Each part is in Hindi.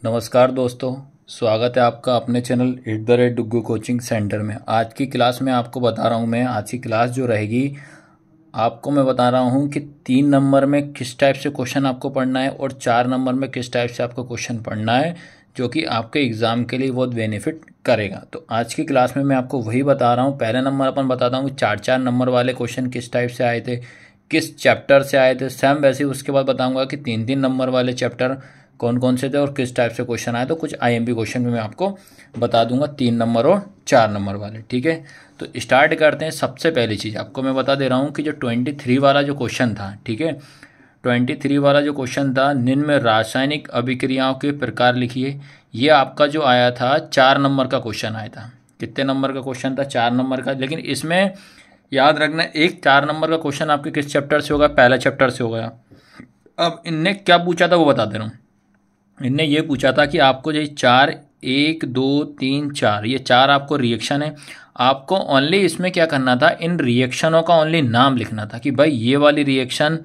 नमस्कार दोस्तों, स्वागत है आपका अपने चैनल @डुग्गू कोचिंग सेंटर में। आज की क्लास में आपको बता रहा हूँ मैं आज की क्लास जो रहेगी आपको मैं बता रहा हूँ कि 3 नंबर में किस टाइप से क्वेश्चन आपको पढ़ना है और 4 नंबर में किस टाइप से आपको क्वेश्चन पढ़ना है, जो कि आपके एग्ज़ाम के लिए बहुत बेनिफिट करेगा। तो आज की क्लास में मैं आपको वही बता रहा हूँ। पहले नंबर अपन बताता हूँ कि 4-4 नंबर वाले क्वेश्चन किस टाइप से आए थे, किस चैप्टर से आए थे। सेम वैसे ही उसके बाद बताऊँगा कि 3-3 नंबर वाले चैप्टर कौन कौन से थे और किस टाइप से क्वेश्चन आए। तो कुछ आईएमपी क्वेश्चन भी मैं आपको बता दूंगा 3 नंबर और 4 नंबर वाले। ठीक है, तो स्टार्ट करते हैं। सबसे पहली चीज़ आपको मैं बता दे रहा हूँ कि जो 23 वाला जो क्वेश्चन था, ठीक है, 23 वाला जो क्वेश्चन था, निम्न में रासायनिक अभिक्रियाओं के प्रकार लिखिए। ये आपका जो आया था 4 नंबर का क्वेश्चन आया था। कितने नंबर का क्वेश्चन था? 4 नंबर का। लेकिन इसमें याद रखना, एक 4 नंबर का क्वेश्चन आपके किस चैप्टर से होगा? पहला चैप्टर से होगा। अब इनने क्या पूछा था वो बता दे रहा हूँ। इनने ये पूछा था कि आपको जो 4 1 2 3 4 ये 4 आपको रिएक्शन है, आपको ओनली इसमें क्या करना था, इन रिएक्शनों का ओनली नाम लिखना था कि भाई ये वाली रिएक्शन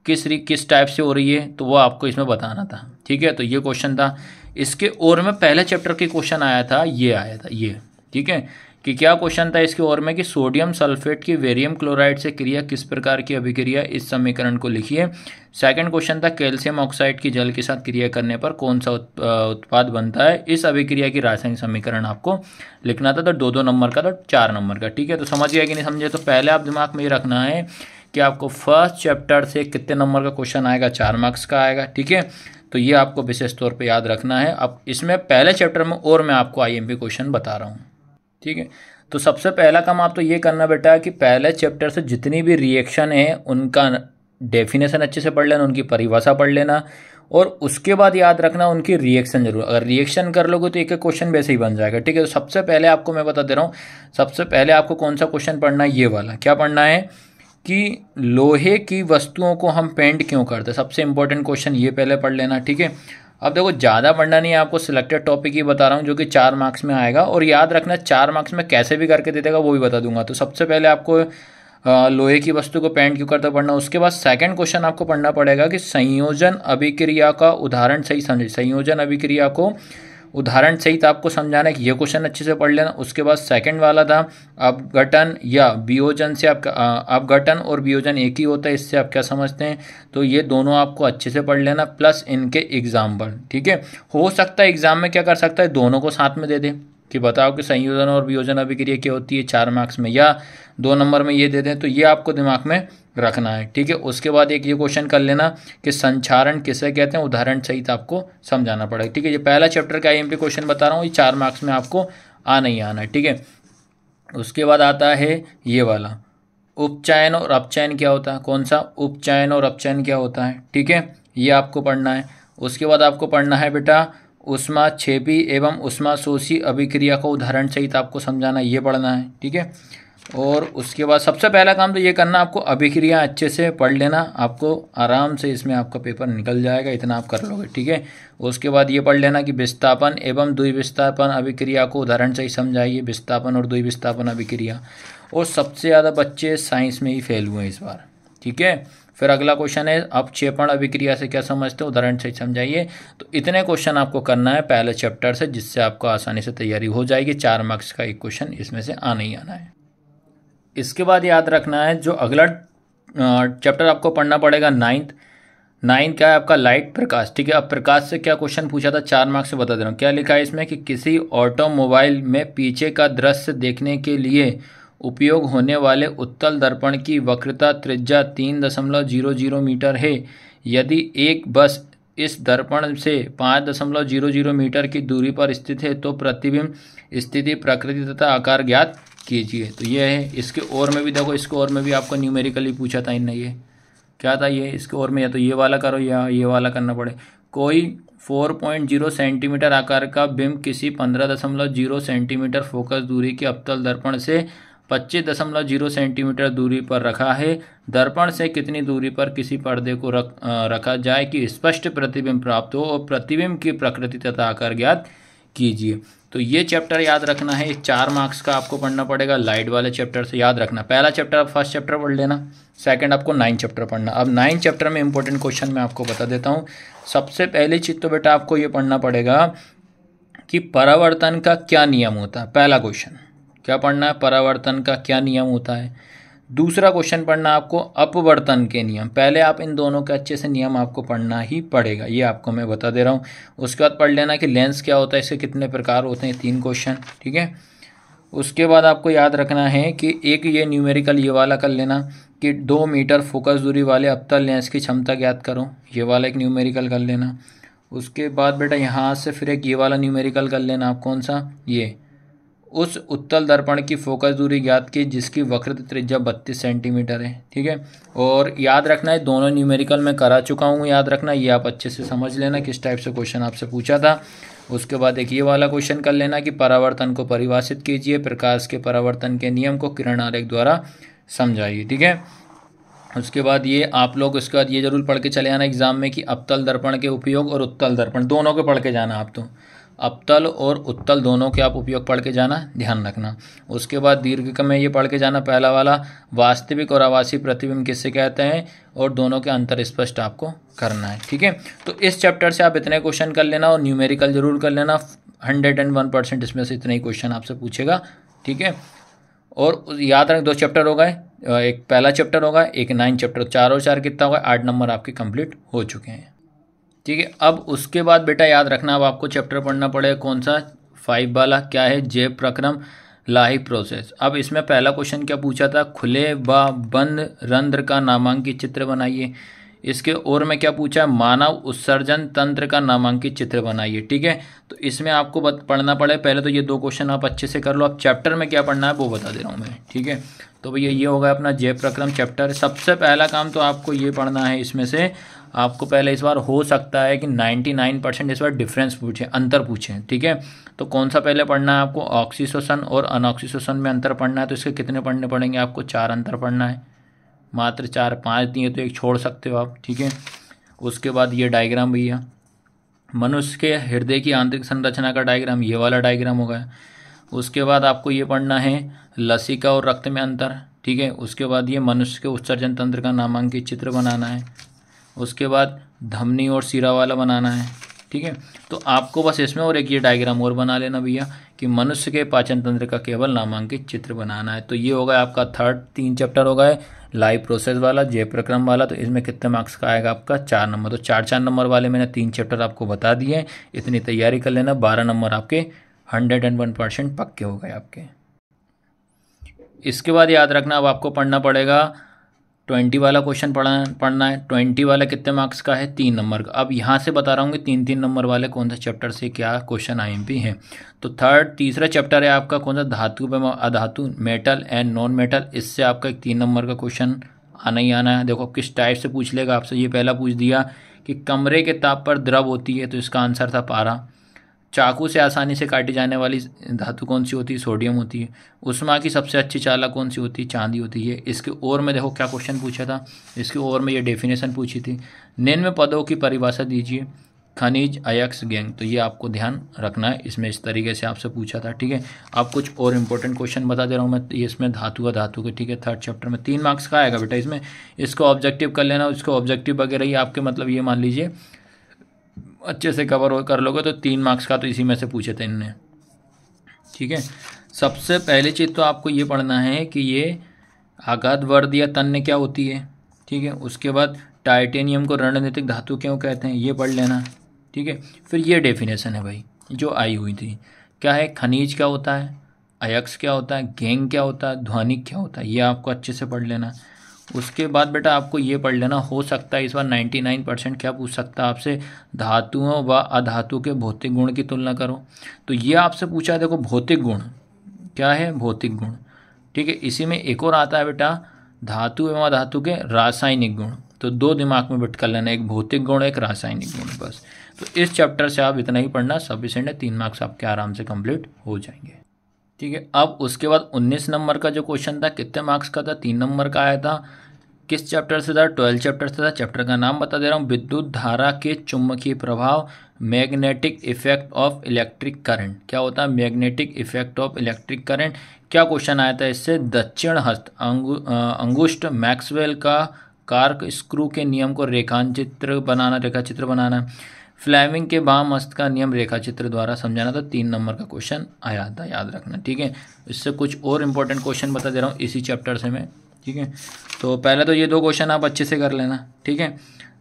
किस टाइप से हो रही है, तो वो आपको इसमें बताना था। ठीक है, तो ये क्वेश्चन था। इसके और में पहले चैप्टर के क्वेश्चन आया था, ये आया था ये। ठीक है, कि क्या क्वेश्चन था इसके और में कि सोडियम सल्फेट की वेरियम क्लोराइड से क्रिया किस प्रकार की अभिक्रिया, इस समीकरण को लिखिए। सेकंड क्वेश्चन था कैल्शियम ऑक्साइड की जल के साथ क्रिया करने पर कौन सा उत्पाद बनता है, इस अभिक्रिया की रासायनिक समीकरण आपको लिखना था। तो 2-2 नंबर का, तो 4 नंबर का। ठीक है, तो समझ गया कि नहीं समझे? तो पहले आप दिमाग में ये रखना है कि आपको फर्स्ट चैप्टर से कितने नंबर का क्वेश्चन आएगा? 4 मार्क्स का आएगा। ठीक है, तो ये आपको विशेष तौर पे याद रखना है। अब इसमें पहले चैप्टर में और मैं आपको आईएमपी क्वेश्चन बता रहा हूँ। ठीक है, तो सबसे पहला काम आप तो ये करना बेटा कि पहले चैप्टर से जितनी भी रिएक्शन है उनका डेफिनेशन अच्छे से पढ़ लेना, उनकी परिभाषा पढ़ लेना, और उसके बाद याद रखना उनकी रिएक्शन जरूर। अगर रिएक्शन कर लोगे तो एक एक क्वेश्चन वैसे ही बन जाएगा। ठीक है, तो सबसे पहले आपको मैं बता दे रहा हूँ, सबसे पहले आपको कौन सा क्वेश्चन पढ़ना है? ये वाला। क्या पढ़ना है कि लोहे की वस्तुओं को हम पेंट क्यों करते हैं। सबसे इंपॉर्टेंट क्वेश्चन ये पहले पढ़ लेना। ठीक है, अब देखो ज़्यादा पढ़ना नहीं है, आपको सिलेक्टेड टॉपिक ही बता रहा हूँ जो कि 4 मार्क्स में आएगा। और याद रखना 4 मार्क्स में कैसे भी करके दे देगा वो भी बता दूंगा। तो सबसे पहले आपको लोहे की वस्तु को पेंट क्यों करते पढ़ना। उसके बाद सेकंड क्वेश्चन आपको पढ़ना पड़ेगा कि संयोजन अभिक्रिया का उदाहरण सही समझे। संयोजन अभिक्रिया को उदाहरण सहित आपको समझाना है कि ये क्वेश्चन अच्छे से पढ़ लेना। उसके बाद सेकंड वाला था अपघटन या वियोजन से आपका अपघटन और वियोजन एक ही होता है, इससे आप क्या समझते हैं। तो ये दोनों आपको अच्छे से पढ़ लेना, प्लस इनके एग्जाम्पल। ठीक है, हो सकता है एग्जाम में क्या कर सकता है, दोनों को साथ में दे दे कि बताओ कि संयोजन और वियोजन अभिक्रिया क्या होती है 4 मार्क्स में, या 2 नंबर में ये दे दें। तो ये आपको दिमाग में रखना है। ठीक है, उसके बाद एक ये क्वेश्चन कर लेना कि संचारण किसे कहते हैं, उदाहरण सहित आपको समझाना पड़ेगा। ठीक है, ये पहला चैप्टर का आईएमपी क्वेश्चन बता रहा हूँ, ये 4 मार्क्स में आपको आना ही आना है। ठीक है, उसके बाद आता है ये वाला, उपचयन और अपचयन क्या होता है। कौन सा? उपचयन और अपचयन क्या होता है। ठीक है, ये आपको पढ़ना है। उसके बाद आपको पढ़ना है बेटा ऊष्माक्षेपी एवं ऊष्माशोषी अभिक्रिया को उदाहरण सहित आपको समझाना, ये पढ़ना है। ठीक है, और उसके बाद सबसे पहला काम तो ये करना, आपको अभिक्रिया अच्छे से पढ़ लेना, आपको आराम से इसमें आपका पेपर निकल जाएगा, इतना आप कर लोगे। ठीक है, उसके बाद ये पढ़ लेना कि विस्थापन एवं द्विविस्थापन अभिक्रिया को उदाहरण से ही समझाइए, विस्थापन और द्विविस्थापन अभिक्रिया। और सबसे ज़्यादा बच्चे साइंस में ही फेल हुए इस बार। ठीक है, फिर अगला क्वेश्चन है अपक्षेपण अभिक्रिया से क्या समझते हो, उदाहरण से समझाइए। तो इतने क्वेश्चन आपको करना है पहले चैप्टर से, जिससे आपको आसानी से तैयारी हो जाएगी। 4 मार्क्स का एक क्वेश्चन इसमें से आना ही आना है। इसके बाद याद रखना है जो अगला चैप्टर आपको पढ़ना पड़ेगा 9th क्या है आपका, लाइट प्रकाश। ठीक है, अब प्रकाश से क्या क्वेश्चन पूछा था 4 मार्क्स से बता दे रहा हूँ। क्या लिखा है इसमें कि किसी ऑटोमोबाइल में पीछे का दृश्य देखने के लिए उपयोग होने वाले उत्तल दर्पण की वक्रता त्रिज्या 3.00 मीटर है। यदि एक बस इस दर्पण से 5.00 मीटर की दूरी पर स्थित है तो प्रतिबिंब स्थिति, प्रकृति तथा आकार ज्ञात कीजिए। तो ये है। इसके और में भी देखो, इसके और में भी आपको न्यूमेरिकली पूछा था इनने, ये क्या था, ये इसके और में या तो ये वाला करो या ये वाला करना पड़े। कोई 4.0 सेंटीमीटर आकार का बिंब किसी 15.0 सेंटीमीटर फोकस दूरी के अवतल दर्पण से 25.0 सेंटीमीटर दूरी पर रखा है। दर्पण से कितनी दूरी पर किसी पर्दे को रखा जाए कि स्पष्ट प्रतिबिंब प्राप्त हो और प्रतिबिंब की प्रकृति तथा आकार ज्ञात कीजिए। तो ये चैप्टर याद रखना है, 4 मार्क्स का आपको पढ़ना पड़ेगा लाइट वाले चैप्टर से। याद रखना, पहला चैप्टर आप फर्स्ट चैप्टर पढ़ लेना, सेकंड आपको 9 चैप्टर पढ़ना। अब 9 चैप्टर में इंपॉर्टेंट क्वेश्चन मैं आपको बता देता हूँ। सबसे पहली चीज़ तो बेटा आपको ये पढ़ना पड़ेगा कि परावर्तन का क्या नियम होता है। पहला क्वेश्चन क्या पढ़ना है, परावर्तन का क्या नियम होता है। दूसरा क्वेश्चन पढ़ना आपको अपवर्तन के नियम। पहले आप इन दोनों के अच्छे से नियम आपको पढ़ना ही पड़ेगा, ये आपको मैं बता दे रहा हूँ। उसके बाद पढ़ लेना कि लेंस क्या होता है, इसके कितने प्रकार होते हैं, 3 क्वेश्चन, ठीक है। उसके बाद आपको याद रखना है कि एक ये न्यूमेरिकल ये वाला कर लेना कि 2 मीटर फोकस दूरी वाले अवतल लेंस की क्षमता ज्ञात करो, ये वाला एक न्यूमेरिकल कर लेना। उसके बाद बेटा यहाँ से फिर एक ये वाला न्यूमेरिकल कर लेना आप, कौन सा, ये उस उत्तल दर्पण की फोकस दूरी ज्ञात की जिसकी वक्रता त्रिज्या 32 सेंटीमीटर है, ठीक है। और याद रखना है दोनों न्यूमेरिकल मैं करा चुका हूँ, याद रखना, ये आप अच्छे से समझ लेना किस टाइप से क्वेश्चन आपसे पूछा था। उसके बाद एक ये वाला क्वेश्चन कर लेना कि परावर्तन को परिभाषित कीजिए, प्रकाश के परावर्तन के नियम को किरण आरेख द्वारा समझाइए, ठीक है। उसके बाद ये आप लोग उसके बाद ये जरूर पढ़ के चले आना एग्जाम में कि अवतल दर्पण के उपयोग और उत्तल दर्पण दोनों के पढ़ के जाना आप, तो अवतल और उत्तल दोनों के आप उपयोग पढ़ के जाना, ध्यान रखना। उसके बाद दीर्घिक में ये पढ़ के जाना, पहला वाला वास्तविक और आभासी प्रतिबिंब किससे कहते हैं, और दोनों के अंतर स्पष्ट आपको करना है, ठीक है। तो इस चैप्टर से आप इतने क्वेश्चन कर लेना और न्यूमेरिकल जरूर कर लेना, 101% इसमें से इतने ही क्वेश्चन आपसे पूछेगा, ठीक है। और याद रखें 2 चैप्टर हो गए, एक पहला चैप्टर होगा, एक 9 चैप्टर, 4 और 4 कितना होगा, 8 नंबर आपके कंप्लीट हो चुके हैं, ठीक है। अब उसके बाद बेटा याद रखना, अब आपको चैप्टर पढ़ना पड़ेगा कौन सा, 5 वाला, क्या है, जैव प्रक्रम लाही प्रोसेस। अब इसमें पहला क्वेश्चन क्या पूछा था, खुले व बंद रंध्र का नामांकित चित्र बनाइए। इसके और में क्या पूछा है, मानव उत्सर्जन तंत्र का नामांकित चित्र बनाइए, ठीक है। तो इसमें आपको पढ़ना पड़े, पहले तो ये 2 क्वेश्चन आप अच्छे से कर लो। अब चैप्टर में क्या पढ़ना है वो बता दे रहा हूँ मैं, ठीक है। तो भैया ये होगा अपना जैव प्रक्रम चैप्टर। सबसे पहला काम तो आपको ये पढ़ना है, इसमें से आपको पहले इस बार हो सकता है कि 99% इस बार डिफरेंस पूछे, अंतर पूछे, ठीक है। तो कौन सा पहले पढ़ना है आपको, ऑक्सीशोषण और अनऑक्सीशोषण में अंतर पढ़ना है। तो इसके कितने पढ़ने पड़ेंगे आपको, 4 अंतर पढ़ना है, मात्र 4, 5 दिए तो एक छोड़ सकते हो आप, ठीक है। उसके बाद ये डायग्राम भैया, मनुष्य के हृदय की आंतरिक संरचना का डायग्राम, ये वाला डायग्राम हो गया। उसके बाद आपको ये पढ़ना है लसिका और रक्त में अंतर, ठीक है। उसके बाद ये मनुष्य के उत्सर्जन तंत्र का नामांकित चित्र बनाना है। उसके बाद धमनी और सिरा वाला बनाना है, ठीक है। तो आपको बस इसमें और एक ये डायग्राम और बना लेना भैया कि मनुष्य के पाचन तंत्र का केवल नामांकित चित्र बनाना है। तो ये हो गया आपका 3 चैप्टर हो गए, लाइव प्रोसेस वाला, जैव प्रक्रम वाला। तो इसमें कितने मार्क्स का आएगा आपका, 4 नंबर। तो 4 नंबर वाले मैंने 3 चैप्टर आपको बता दिए, इतनी तैयारी कर लेना, 12 नंबर आपके 101% पक्के हो गए आपके। इसके बाद याद रखना, अब आपको पढ़ना पड़ेगा 20 वाला क्वेश्चन पढ़ना है। 20 वाला कितने मार्क्स का है, 3 नंबर का। अब यहाँ से बता रहा हूँ कि 3-3 नंबर वाले कौन सा चैप्टर से क्या क्वेश्चन IMP है। तो तीसरा चैप्टर है आपका कौन सा, धातु व अधातु, मेटल एंड नॉन मेटल। इससे आपका एक 3 नंबर का क्वेश्चन आना ही आना है। देखो किस टाइप से पूछ लेगा आपसे, ये पहला पूछ दिया कि कमरे के ताप पर द्रव होती है, तो इसका आंसर था पारा। चाकू से आसानी से काटी जाने वाली धातु कौन सी होती है, सोडियम होती है। उष्मा की सबसे अच्छी चालक कौन सी होती है, चांदी होती है। इसके और में देखो क्या क्वेश्चन पूछा था, इसके और में ये डेफिनेशन पूछी थी, निम्न पदों की परिभाषा दीजिए, खनिज, अयस्क, गैंग। तो ये आपको ध्यान रखना है, इसमें इस तरीके से आपसे पूछा था, ठीक है। आप कुछ और इंपॉर्टेंट क्वेश्चन बता दे रहा हूँ मैं, ये इसमें धातु के, ठीक है। 3rd चैप्टर में 3 मार्क्स का आएगा बेटा इसमें। इसको ऑब्जेक्टिव कर लेना, इसको ऑब्जेक्टिव वगैरह ही आपके मतलब ये मान लीजिए अच्छे से कवर कर लोगे तो 3 मार्क्स का तो इसी में से पूछे थे इनने, ठीक है। सबसे पहली चीज़ तो आपको ये पढ़ना है कि ये आघात वर्ध या तन्य क्या होती है, ठीक है। उसके बाद टाइटेनियम को रणनीतिक धातु क्यों कहते हैं, ये पढ़ लेना, ठीक है। फिर ये डेफिनेशन है भाई जो आई हुई थी, क्या है, खनिज क्या होता है, अयस्क क्या होता है, गैंग क्या होता है, ध्वनिक क्या होता है, ये आपको अच्छे से पढ़ लेना। उसके बाद बेटा आपको ये पढ़ लेना, हो सकता है इस बार 99% क्या पूछ सकता है आपसे, धातुओं व अधातु के भौतिक गुण की तुलना करो। तो ये आपसे पूछा है, देखो भौतिक गुण क्या है, भौतिक गुण, ठीक है। इसी में एक और आता है बेटा धातु एवं अधातु के रासायनिक गुण। तो 2 दिमाग में बिट कर लेना, एक भौतिक गुण, एक रासायनिक गुण, बस। तो इस चैप्टर से आप इतना ही पढ़ना, सफिशिएंट है, 3 मार्क्स आपके आराम से कंप्लीट हो जाएंगे, ठीक है। अब उसके बाद 19 नंबर का जो क्वेश्चन था कितने मार्क्स का था, 3 नंबर का आया था किस चैप्टर से था? 12 चैप्टर से था। चैप्टर का नाम बता दे रहा हूँ, विद्युत धारा के चुंबकीय प्रभाव, magnetic effect of electric current. क्या होता है magnetic effect of electric current? क्या क्वेश्चन आया था इससे? दक्षिण हस्त अंगुष्ठ मैक्सवेल का कार्क स्क्रू के नियम को रेखाचित्र बनाना। फ्लेमिंग के बाम हस्त का नियम रेखाचित्र द्वारा समझाना था। 3 नंबर का क्वेश्चन आया था, याद रखना, ठीक है। इससे कुछ और इंपॉर्टेंट क्वेश्चन बता दे रहा हूँ इसी चैप्टर से मैं, ठीक है। तो पहले तो ये 2 क्वेश्चन आप अच्छे से कर लेना, ठीक है।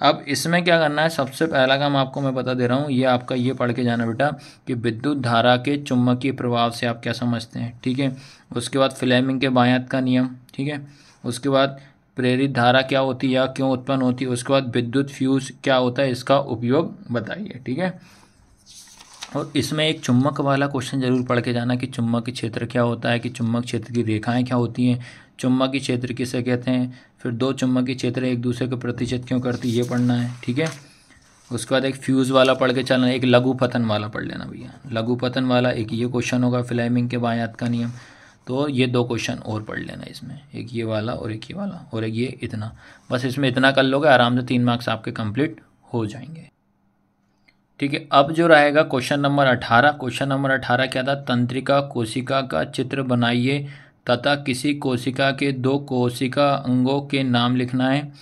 अब इसमें क्या करना है, सबसे पहला काम आपको मैं बता दे रहा हूँ, ये आपका ये पढ़ के जाना बेटा कि विद्युत धारा के चुंबकीय प्रभाव से आप क्या समझते हैं, ठीक है। उसके बाद फ्लेमिंग के बाएं हाथ का नियम, ठीक है। उसके बाद प्रेरित धारा क्या होती है या क्यों उत्पन्न होती है। उसके बाद विद्युत फ्यूज क्या होता है, इसका उपयोग बताइए, ठीक है। और इसमें एक चुंबक वाला क्वेश्चन जरूर पढ़ के जाना कि चुंबकीय क्षेत्र क्या होता है, कि चुंबक क्षेत्र की रेखाएं क्या होती हैं, चुंबकीय क्षेत्र किसे कहते हैं, फिर 2 चुंबकीय क्षेत्र एक दूसरे के प्रतिचित क्यों करती, ये पढ़ना है, ठीक है। उसके बाद एक फ्यूज वाला पढ़ के चलना, एक लघुपतन वाला पढ़ लेना भैया, लघुपतन वाला एक ये क्वेश्चन होगा, फ्लेमिंग के बाएं हाथ का नियम। तो ये 2 क्वेश्चन और पढ़ लेना इसमें, एक ये वाला और एक ये वाला और एक ये इतना, बस इसमें इतना कर लोगे आराम से 3 मार्क्स आपके कंप्लीट हो जाएंगे, ठीक है। अब जो रहेगा क्वेश्चन नंबर 18। क्वेश्चन नंबर 18 क्या था? तंत्रिका कोशिका का चित्र बनाइए तथा किसी कोशिका के 2 कोशिका अंगों के नाम लिखना है।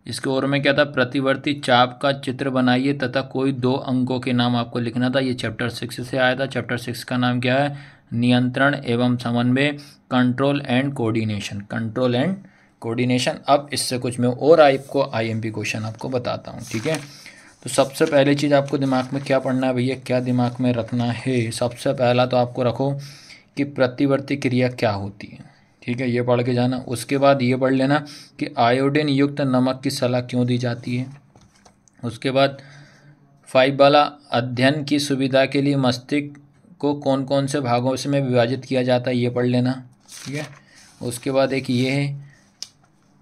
इसके और में क्या था? प्रतिवर्ती चाप का चित्र बनाइए तथा कोई 2 अंकों के नाम आपको लिखना था। ये चैप्टर 6 से आया था। चैप्टर 6 का नाम क्या है? नियंत्रण एवं समन्वय, control and coordination, control and coordination. अब इससे कुछ मैं और आपको आईएमपी क्वेश्चन आपको बताता हूँ, ठीक है। तो सबसे पहली चीज़ आपको दिमाग में क्या पढ़ना है भैया, क्या दिमाग में रखना है? सबसे पहला तो आपको रखो कि प्रतिवर्ती क्रिया क्या होती है, ठीक है, ये पढ़ के जाना। उसके बाद ये पढ़ लेना कि आयोडीन युक्त नमक की सलाह क्यों दी जाती है। उसके बाद 5 वाला, अध्ययन की सुविधा के लिए मस्तिष्क को कौन कौन से भागों में विभाजित किया जाता है, ये पढ़ लेना, ठीक है। उसके बाद एक ये है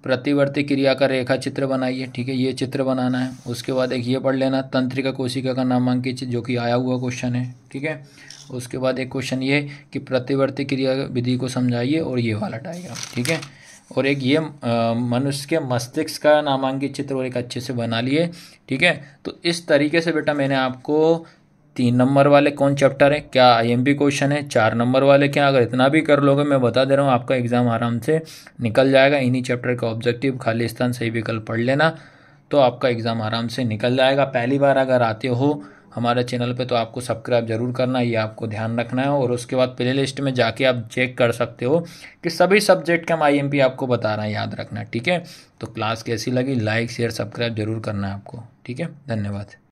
प्रतिवर्ती क्रिया का रेखा चित्र बनाइए, ठीक है, ये चित्र बनाना है। उसके बाद एक ये पढ़ लेना तंत्रिका कोशिका का नामांकित, जो कि आया हुआ क्वेश्चन है, ठीक है। उसके बाद एक क्वेश्चन ये कि प्रतिवर्ती क्रिया विधि को समझाइए, और ये वाला डायग्राम, ठीक है। और एक ये मनुष्य के मस्तिष्क का नामांकित चित्र और एक अच्छे से बना लिए, ठीक है। तो इस तरीके से बेटा मैंने आपको 3 नंबर वाले कौन चैप्टर है, क्या आईएमपी क्वेश्चन है, 4 नंबर वाले क्या, अगर इतना भी कर लोगे मैं बता दे रहा हूँ आपका एग्जाम आराम से निकल जाएगा। इन्हीं चैप्टर का ऑब्जेक्टिव, खाली स्थान, सही विकल्प पढ़ लेना तो आपका एग्ज़ाम आराम से निकल जाएगा। पहली बार अगर आते हो हमारे चैनल पे तो आपको सब्सक्राइब जरूर करना, ये आपको ध्यान रखना है। और उसके बाद प्ले लिस्ट में जाके आप चेक कर सकते हो कि सभी सब्जेक्ट का हम आईएमपी आपको बता रहे हैं, याद रखना, ठीक है। तो क्लास कैसी लगी, लाइक शेयर सब्सक्राइब जरूर करना है आपको, ठीक है। धन्यवाद।